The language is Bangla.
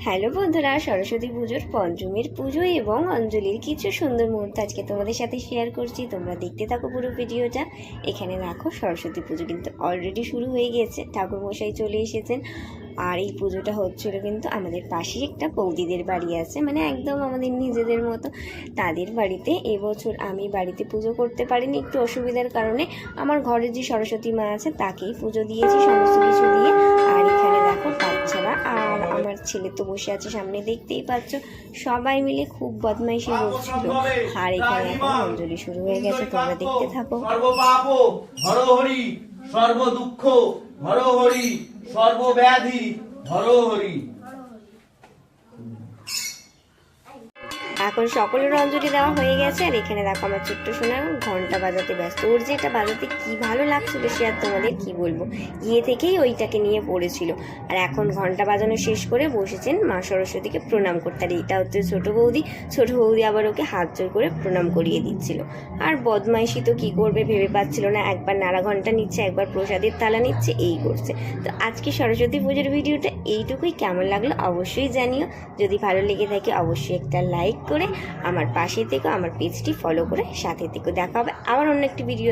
হ্যালো বন্ধুরা, সরস্বতী পুজোর পঞ্চমীর পুজো এবং অঞ্জলির কিছু সুন্দর মুহূর্ত আজকে তোমাদের সাথে শেয়ার করছি। তোমরা দেখতে থাকো পুরো ভিডিওটা। এখানে দেখো সরস্বতী পুজো কিন্তু অলরেডি শুরু হয়ে গিয়েছে, ঠাকুরমশাই চলে এসেছেন। আর এই পুজোটা হচ্ছিল কিন্তু আমাদের পাশেই একটা বৌদিদের বাড়ি আছে, মানে একদম আমাদের নিজেদের মতো। তাদের বাড়িতে এবছর আমি বাড়িতে পুজো করতে পারিনি, একটু অসুবিধার কারণে। আমার ঘরের যে সরস্বতী মা আছে তাকেই পুজো দিয়েছি সমস্ত কিছু দিয়ে। আর এখানে দেখো বাচ্চারা আর আমার ছেলে তো বসে আছে সামনে, দেখতেই পাচ্ছ। সবাই মিলে খুব বদমাইশি করছিল। আর এখানে এখন অঞ্জলি শুরু হয়ে গেছে, তোমরা দেখতে থাকো। সর্বপাপ হরহরি, সর্ব দুঃখ হরহরি, সর্বব্যাধি হরহরি। এখন সকলের অঞ্জলি দেওয়া হয়ে গেছে। আর এখানে দেখো আমার ছোট্ট সোনা ঘন্টা বাজাতে ব্যস্ত। ওর যে এটা বাজাতে কি ভালো লাগছিল সে আর তোমাদের কি বলবো, গিয়ে থেকেই ওইটাকে নিয়ে পড়েছিল। আর এখন ঘন্টা বাজানো শেষ করে বসেছেন মা সরস্বতীকে প্রণাম করতে। আর এইটা হচ্ছে ছোট বৌদি আবার ওকে হাত জোর করে প্রণাম করিয়ে দিচ্ছিল। আর বদমাইশি তো কি করবে ভেবে পাচ্ছিল না, একবার নাড়া ঘন্টা নিচ্ছে, একবার প্রসাদের থালা নিচ্ছে, এই করছে। তো আজকে সরস্বতী পুজোর ভিডিওটা এইটুকুই। কেমন লাগলো অবশ্যই জানিও। যদি ভালো লেগে থাকে অবশ্যই একটা লাইক করে আমার পাশে থেকে আমার পেজটি ফলো করে সাথে থেকে দেখা হবে আবার অন্য একটি ভিডিও।